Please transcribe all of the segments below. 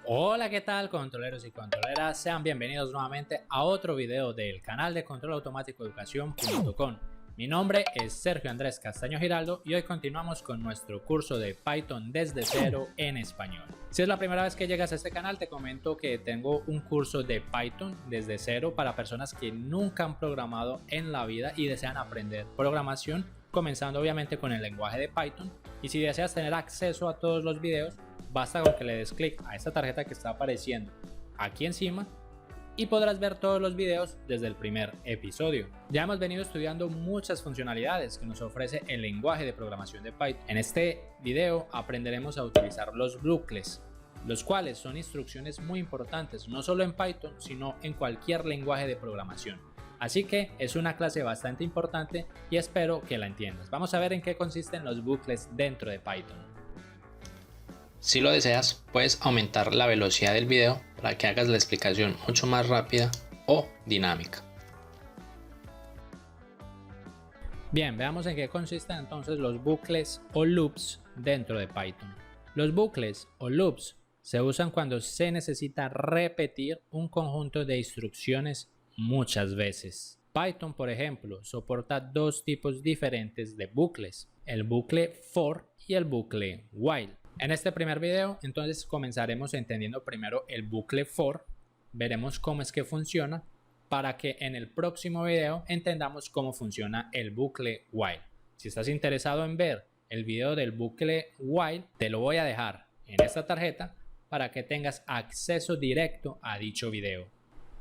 Hola, ¿qué tal, controleros y controleras? Sean bienvenidos nuevamente a otro video del canal de control automático educación.com. Mi nombre es Sergio Andrés Castaño Giraldo y hoy continuamos con nuestro curso de Python desde cero en español. Si es la primera vez que llegas a este canal, te comento que tengo un curso de Python desde cero para personas que nunca han programado en la vida y desean aprender programación, comenzando obviamente con el lenguaje de Python. Y si deseas tener acceso a todos los videos, basta con que le des clic a esta tarjeta que está apareciendo aquí encima y podrás ver todos los videos desde el primer episodio. Ya hemos venido estudiando muchas funcionalidades que nos ofrece el lenguaje de programación de Python. En este video aprenderemos a utilizar los bucles, los cuales son instrucciones muy importantes no solo en Python sino en cualquier lenguaje de programación. Así que es una clase bastante importante y espero que la entiendas. Vamos a ver en qué consisten los bucles dentro de Python. Si lo deseas, puedes aumentar la velocidad del video para que hagas la explicación mucho más rápida o dinámica. Bien, veamos en qué consisten entonces los bucles o loops dentro de Python. Los bucles o loops se usan cuando se necesita repetir un conjunto de instrucciones muchas veces. Python, por ejemplo, soporta dos tipos diferentes de bucles, el bucle for y el bucle while. En este primer video, entonces comenzaremos entendiendo primero el bucle for, veremos cómo es que funciona, para que en el próximo video entendamos cómo funciona el bucle while. Si estás interesado en ver el video del bucle while, te lo voy a dejar en esta tarjeta para que tengas acceso directo a dicho video.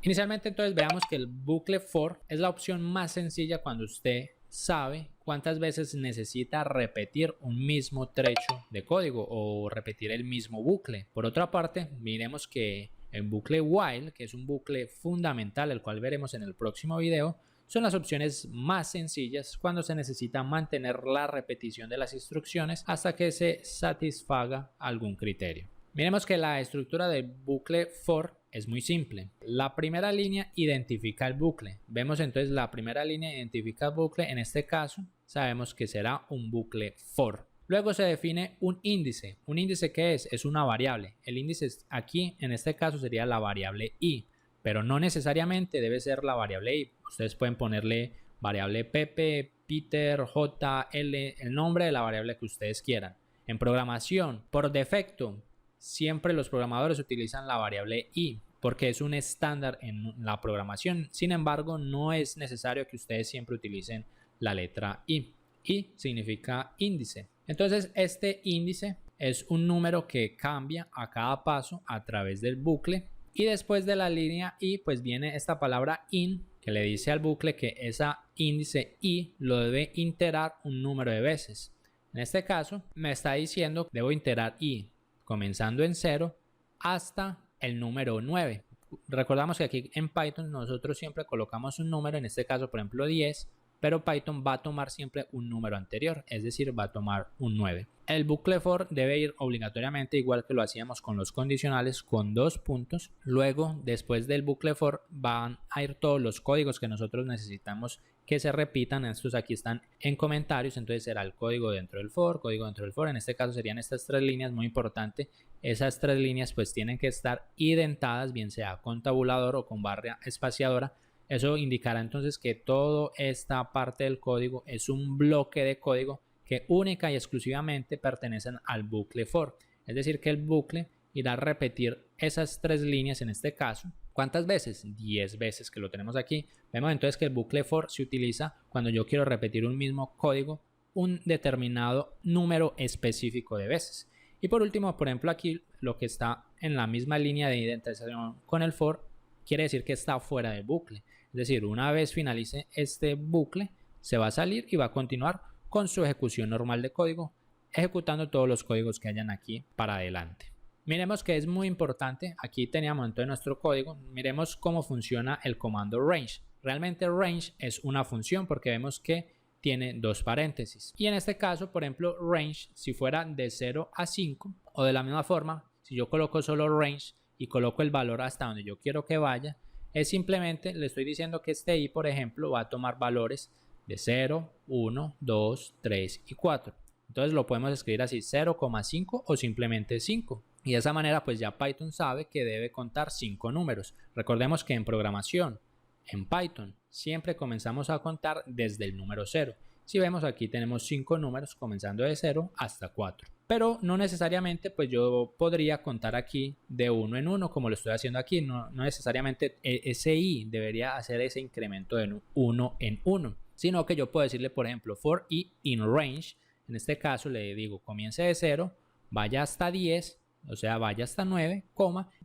Inicialmente entonces veamos que el bucle for es la opción más sencilla cuando usted sabe cuántas veces necesita repetir un mismo trecho de código o repetir el mismo bucle. Por otra parte, miremos que el bucle while, que es un bucle fundamental, el cual veremos en el próximo video, son las opciones más sencillas cuando se necesita mantener la repetición de las instrucciones hasta que se satisfaga algún criterio. Miremos que la estructura del bucle for es muy simple. La primera línea identifica el bucle. Vemos entonces la primera línea identifica el bucle. En este caso sabemos que será un bucle for. Luego se define un índice. ¿Un índice qué es? Es una variable. El índice aquí en este caso sería la variable i, pero no necesariamente debe ser la variable i. Ustedes pueden ponerle variable Pepe, Peter, J, L, el nombre de la variable que ustedes quieran. En programación, por defecto, siempre los programadores utilizan la variable i porque es un estándar en la programación. Sin embargo, no es necesario que ustedes siempre utilicen la letra i. I significa índice. Entonces, este índice es un número que cambia a cada paso a través del bucle. Y después de la línea i, pues viene esta palabra in, que le dice al bucle que esa índice i lo debe iterar un número de veces. En este caso, me está diciendo que debo iterar i comenzando en 0 hasta el número 9. Recordamos que aquí en Python nosotros siempre colocamos un número, en este caso por ejemplo 10, pero Python va a tomar siempre un número anterior, es decir, va a tomar un 9. El bucle for debe ir obligatoriamente igual que lo hacíamos con los condicionales, con dos puntos. Luego, después del bucle for, van a ir todos los códigos que nosotros necesitamos que se repitan. Estos aquí están en comentarios, entonces será el código dentro del for, código dentro del for. En este caso serían estas tres líneas, muy importante. Esas tres líneas pues tienen que estar indentadas, bien sea con tabulador o con barra espaciadora. Eso indicará entonces que toda esta parte del código es un bloque de código que única y exclusivamente pertenecen al bucle for. Es decir, que el bucle irá a repetir esas tres líneas en este caso. ¿Cuántas veces? 10 veces, que lo tenemos aquí. Vemos entonces que el bucle for se utiliza cuando yo quiero repetir un mismo código un determinado número específico de veces. Y por último, por ejemplo, aquí lo que está en la misma línea de indentación con el for quiere decir que está fuera del bucle. Es decir, una vez finalice este bucle, se va a salir y va a continuar con su ejecución normal de código, ejecutando todos los códigos que hayan aquí para adelante. Miremos que es muy importante, aquí teníamos entonces nuestro código, miremos cómo funciona el comando range. Realmente range es una función porque vemos que tiene dos paréntesis. Y en este caso, por ejemplo, range, si fuera de 0 a 5, o de la misma forma, si yo coloco solo range y coloco el valor hasta donde yo quiero que vaya, es simplemente, le estoy diciendo que este i, por ejemplo, va a tomar valores de 0, 1, 2, 3 y 4. Entonces lo podemos escribir así, 0,5 o simplemente 5. Y de esa manera pues ya Python sabe que debe contar 5 números. Recordemos que en programación, en Python, siempre comenzamos a contar desde el número 0. Si vemos aquí tenemos 5 números comenzando de 0 hasta 4. Pero no necesariamente pues yo podría contar aquí de 1 en 1 como lo estoy haciendo aquí. No necesariamente ese i debería hacer ese incremento de 1 en 1. Sino que yo puedo decirle por ejemplo for i in range. En este caso le digo comience de 0, vaya hasta 10. O sea, vaya hasta 9,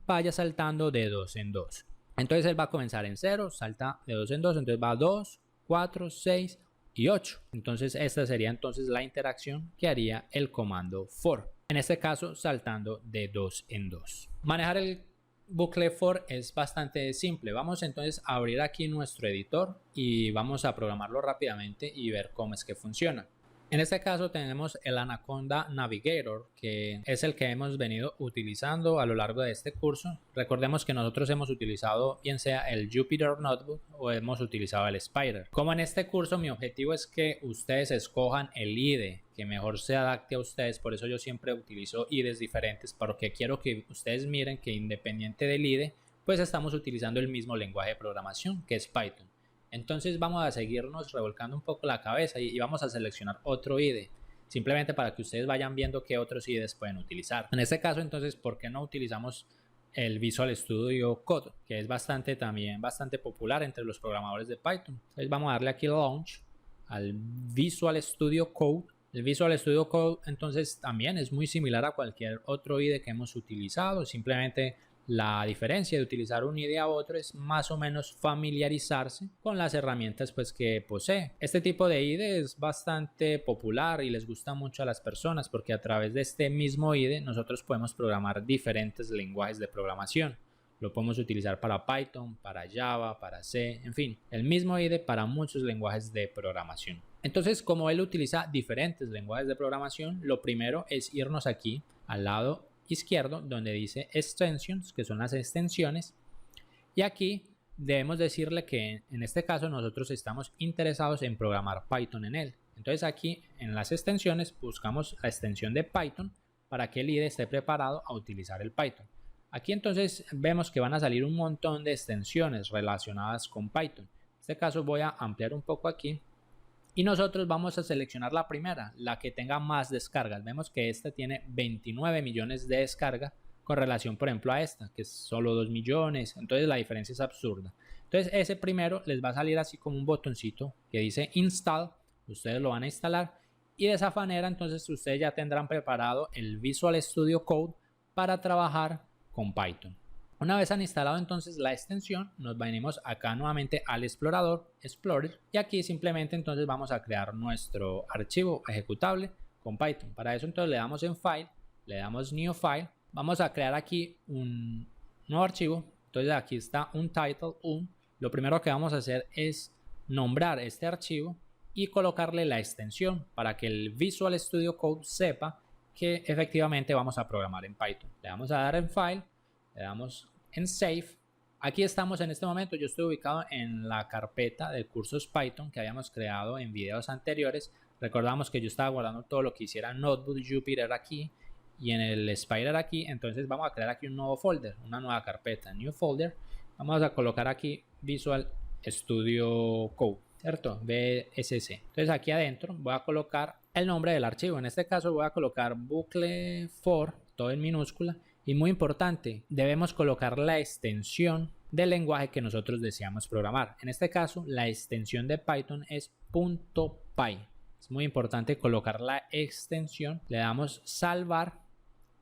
vaya saltando de 2 en 2. Entonces él va a comenzar en 0, salta de 2 en 2, entonces va 2, 4, 6 y 8. Entonces esta sería entonces la interacción que haría el comando for. En este caso saltando de 2 en 2. Manejar el bucle for es bastante simple. Vamos entonces a abrir aquí nuestro editor y vamos a programarlo rápidamente y ver cómo es que funciona. En este caso tenemos el Anaconda Navigator, que es el que hemos venido utilizando a lo largo de este curso. Recordemos que nosotros hemos utilizado bien sea el Jupyter Notebook o hemos utilizado el Spyder. Como en este curso mi objetivo es que ustedes escojan el IDE que mejor se adapte a ustedes, por eso yo siempre utilizo IDEs diferentes, porque quiero que ustedes miren que independiente del IDE, pues estamos utilizando el mismo lenguaje de programación que es Python. Entonces vamos a seguirnos revolcando un poco la cabeza y vamos a seleccionar otro IDE, simplemente para que ustedes vayan viendo qué otros IDEs pueden utilizar. En este caso entonces, ¿por qué no utilizamos el Visual Studio Code? Que es también bastante popular entre los programadores de Python. Entonces vamos a darle aquí Launch al Visual Studio Code. El Visual Studio Code entonces también es muy similar a cualquier otro IDE que hemos utilizado, simplemente la diferencia de utilizar un IDE a otro es más o menos familiarizarse con las herramientas pues que posee. Este tipo de IDE es bastante popular y les gusta mucho a las personas porque a través de este mismo IDE nosotros podemos programar diferentes lenguajes de programación. Lo podemos utilizar para Python, para Java, para C, en fin, el mismo IDE para muchos lenguajes de programación. Entonces, como él utiliza diferentes lenguajes de programación, lo primero es irnos aquí al lado izquierdo donde dice extensions, que son las extensiones, y aquí debemos decirle que en este caso nosotros estamos interesados en programar Python en él. Entonces aquí en las extensiones buscamos la extensión de Python para que el IDE esté preparado a utilizar el Python. Aquí entonces vemos que van a salir un montón de extensiones relacionadas con Python. En este caso voy a ampliar un poco aquí y nosotros vamos a seleccionar la primera, la que tenga más descargas. Vemos que esta tiene 29 millones de descargas con relación, por ejemplo, a esta, que es solo 2 millones. Entonces la diferencia es absurda. Entonces ese primero les va a salir así como un botoncito que dice Install. Ustedes lo van a instalar y de esa manera entonces ustedes ya tendrán preparado el Visual Studio Code para trabajar con Python. Una vez han instalado entonces la extensión, nos venimos acá nuevamente al explorador, Explorer, y aquí simplemente entonces vamos a crear nuestro archivo ejecutable con Python. Para eso entonces le damos en File, le damos New File, vamos a crear aquí un nuevo archivo. Entonces aquí está un title 1. Lo primero que vamos a hacer es nombrar este archivo y colocarle la extensión para que el Visual Studio Code sepa que efectivamente vamos a programar en Python. Le vamos a dar en File, le damos en Save. Aquí estamos en este momento, yo estoy ubicado en la carpeta de cursos Python que habíamos creado en videos anteriores. Recordamos que yo estaba guardando todo lo que hiciera Notebook, Jupyter aquí y en el Spyder aquí. Entonces vamos a crear aquí un nuevo folder, una nueva carpeta, New Folder. Vamos a colocar aquí Visual Studio Code, ¿cierto? VSC. Entonces aquí adentro voy a colocar el nombre del archivo. En este caso voy a colocar bucle for, todo en minúscula. Y muy importante, debemos colocar la extensión del lenguaje que nosotros deseamos programar. En este caso, la extensión de Python es .py. Es muy importante colocar la extensión. Le damos salvar.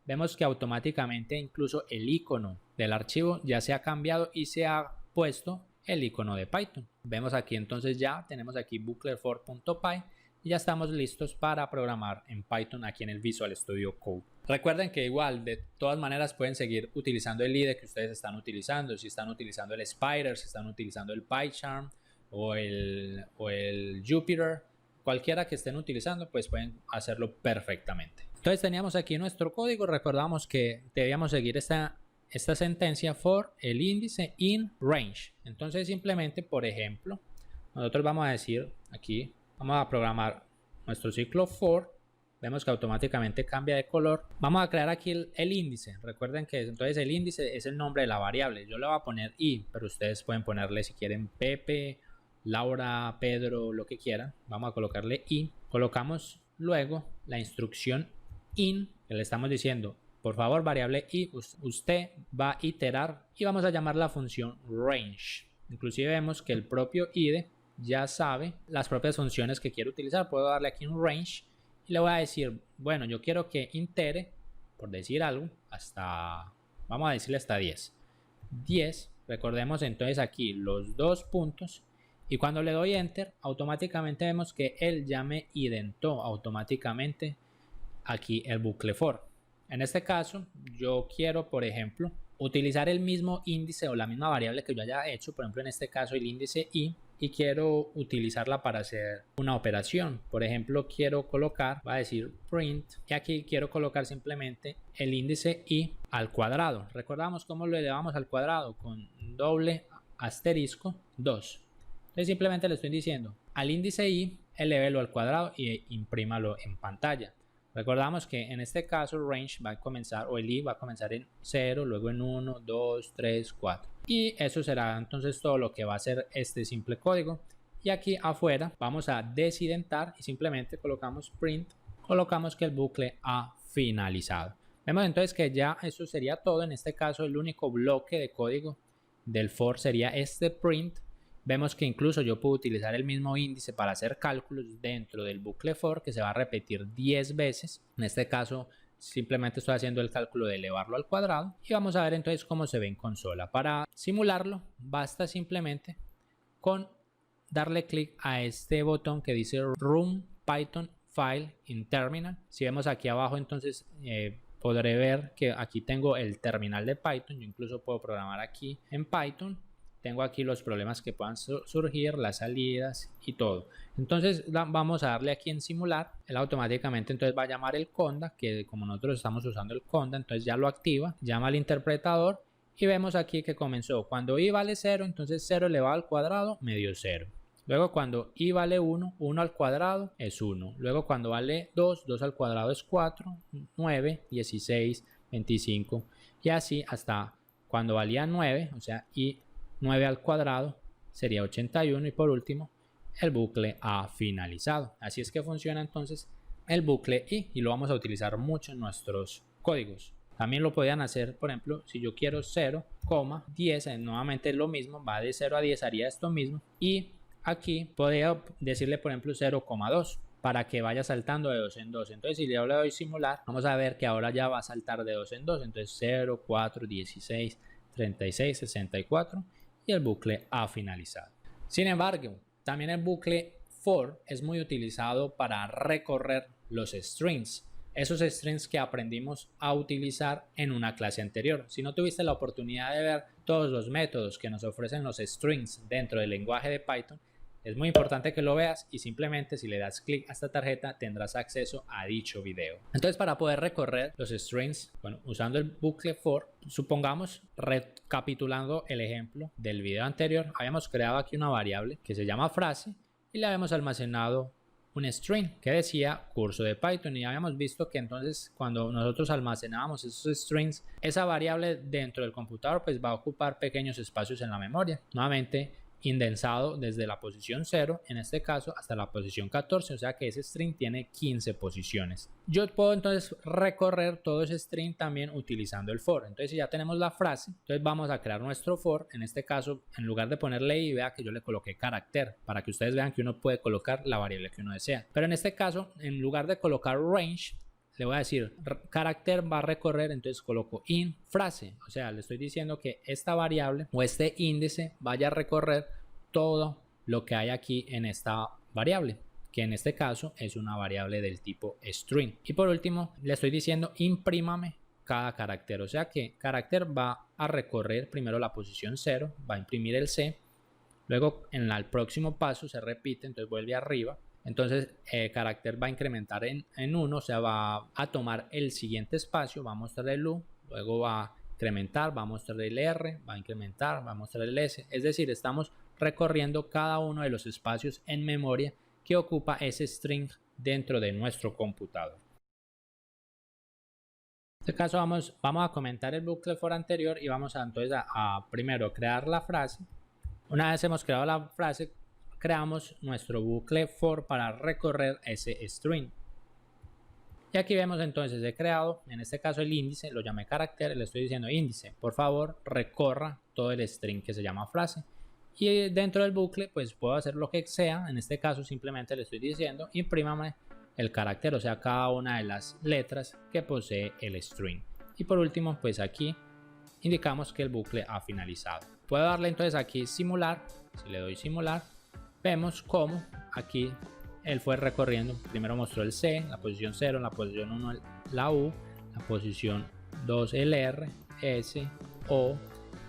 Vemos que automáticamente incluso el icono del archivo ya se ha cambiado y se ha puesto el icono de Python. Vemos aquí entonces ya tenemos aquí buclefor.py y ya estamos listos para programar en Python aquí en el Visual Studio Code. Recuerden que igual de todas maneras pueden seguir utilizando el IDE que ustedes están utilizando. Si están utilizando el Spyder, si están utilizando el PyCharm o el Jupyter, cualquiera que estén utilizando, pues pueden hacerlo perfectamente. Entonces teníamos aquí nuestro código. Recordamos que debíamos seguir esta sentencia for el índice in range. Entonces simplemente, por ejemplo, nosotros vamos a decir aquí, vamos a programar nuestro ciclo for vemos que automáticamente cambia de color. Vamos a crear aquí el índice. Recuerden que entonces el índice es el nombre de la variable. Yo le voy a poner i, pero ustedes pueden ponerle si quieren Pepe, Laura, Pedro, lo que quieran. Vamos a colocarle i. Colocamos luego la instrucción in, que le estamos diciendo, por favor, variable i, usted va a iterar y vamos a llamar la función range. Inclusive vemos que el propio IDE ya sabe las propias funciones que quiero utilizar. Puedo darle aquí un range y le voy a decir, bueno, yo quiero que itere, por decir algo, hasta, vamos a decirle hasta 10. 10, recordemos entonces aquí los dos puntos, y cuando le doy enter, automáticamente vemos que él ya me identó automáticamente aquí el bucle for. En este caso, yo quiero, por ejemplo, utilizar el mismo índice o la misma variable que yo haya hecho, por ejemplo, en este caso el índice i, y quiero utilizarla para hacer una operación. Por ejemplo, quiero colocar, va a decir print, y aquí quiero colocar simplemente el índice i al cuadrado. Recordamos cómo lo elevamos al cuadrado, con doble asterisco 2. Entonces simplemente le estoy diciendo al índice i, elévelo al cuadrado y imprímalo en pantalla. Recordamos que en este caso el range va a comenzar, o el i va a comenzar en 0, luego en 1, 2, 3, 4. Y eso será entonces todo lo que va a hacer este simple código. Y aquí afuera vamos a desidentar y simplemente colocamos print, colocamos que el bucle ha finalizado. Vemos entonces que ya eso sería todo. En este caso el único bloque de código del for sería este print. Vemos que incluso yo puedo utilizar el mismo índice para hacer cálculos dentro del bucle for, que se va a repetir 10 veces. En este caso simplemente estoy haciendo el cálculo de elevarlo al cuadrado y vamos a ver entonces cómo se ve en consola. Para simularlo basta simplemente con darle clic a este botón que dice Run Python File in Terminal. Si vemos aquí abajo entonces podré ver que aquí tengo el terminal de Python. Yo incluso puedo programar aquí en Python. Tengo aquí los problemas que puedan surgir, las salidas y todo. Entonces vamos a darle aquí en simular. Él automáticamente entonces va a llamar el conda, que como nosotros estamos usando el conda, entonces ya lo activa. Llama al interpretador y vemos aquí que comenzó. Cuando i vale 0, entonces 0 elevado al cuadrado me dio 0. Luego cuando i vale 1, 1 al cuadrado es 1. Luego cuando vale 2, 2 al cuadrado es 4, 9, 16, 25. Y así hasta cuando valía 9, o sea, i 9 al cuadrado sería 81 y por último el bucle ha finalizado. Así es que funciona entonces el bucle y lo vamos a utilizar mucho en nuestros códigos. También lo podían hacer, por ejemplo, si yo quiero 0, 10, nuevamente es lo mismo, va de 0 a 10, haría esto mismo, y aquí podría decirle, por ejemplo, 0,2 para que vaya saltando de 2 en 2. Entonces si yo le doy simular, vamos a ver que ahora ya va a saltar de 2 en 2, entonces 0, 4, 16, 36, 64 y el bucle ha finalizado. Sin embargo, también el bucle for es muy utilizado para recorrer los strings, esos strings que aprendimos a utilizar en una clase anterior. Si no tuviste la oportunidad de ver todos los métodos que nos ofrecen los strings dentro del lenguaje de Python, es muy importante que lo veas y simplemente si le das clic a esta tarjeta tendrás acceso a dicho video. Entonces para poder recorrer los strings, bueno, usando el bucle for, supongamos, recapitulando el ejemplo del video anterior, habíamos creado aquí una variable que se llama frase y le habíamos almacenado un string que decía curso de Python y habíamos visto que entonces cuando nosotros almacenábamos esos strings, esa variable dentro del computador pues va a ocupar pequeños espacios en la memoria. Nuevamente indensado desde la posición 0, en este caso hasta la posición 14, o sea que ese string tiene 15 posiciones. Yo puedo entonces recorrer todo ese string también utilizando el for. Entonces si ya tenemos la frase, entonces vamos a crear nuestro for. En este caso, en lugar de ponerle i, vea que yo le coloqué carácter, para que ustedes vean que uno puede colocar la variable que uno desea. Pero en este caso, en lugar de colocar range, le voy a decir carácter va a recorrer, entonces coloco in frase, o sea, le estoy diciendo que esta variable o este índice vaya a recorrer todo lo que hay aquí en esta variable, que en este caso es una variable del tipo string. Y por último le estoy diciendo imprímame cada carácter, o sea que carácter va a recorrer primero la posición 0, va a imprimir el C, luego en el próximo paso se repite, entonces vuelve arriba. Entonces carácter va a incrementar en 1, o sea, va a tomar el siguiente espacio, va a mostrar el U, luego va a incrementar, va a mostrar el R, va a incrementar, va a mostrar el S. Es decir, estamos recorriendo cada uno de los espacios en memoria que ocupa ese string dentro de nuestro computador. En este caso vamos a comentar el bucle for anterior y vamos a entonces a primero crear la frase. Una vez hemos creado la frase, creamos nuestro bucle for para recorrer ese string. Y aquí vemos entonces he creado, en este caso el índice, lo llamé carácter, le estoy diciendo índice, por favor recorra todo el string que se llama frase. Y dentro del bucle pues puedo hacer lo que sea, en este caso simplemente le estoy diciendo imprímame el carácter, o sea cada una de las letras que posee el string. Y por último pues aquí indicamos que el bucle ha finalizado. Puedo darle entonces aquí simular, si le doy simular vemos cómo aquí él fue recorriendo, primero mostró el C, la posición 0, en la posición 1 la U, la posición 2 el R, S, O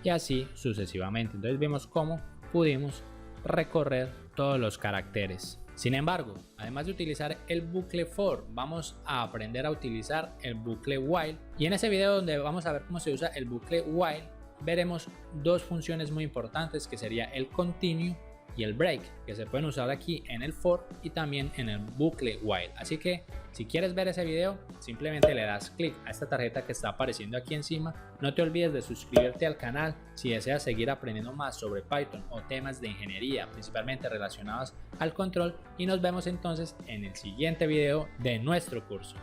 y así sucesivamente. Entonces vemos cómo pudimos recorrer todos los caracteres. Sin embargo, además de utilizar el bucle for, vamos a aprender a utilizar el bucle while. Y en ese video donde vamos a ver cómo se usa el bucle while, veremos dos funciones muy importantes que sería el continue y el break, que se pueden usar aquí en el for y también en el bucle while. Así que si quieres ver ese video, simplemente le das clic a esta tarjeta que está apareciendo aquí encima. No te olvides de suscribirte al canal si deseas seguir aprendiendo más sobre Python o temas de ingeniería, principalmente relacionados al control, y nos vemos entonces en el siguiente video de nuestro curso.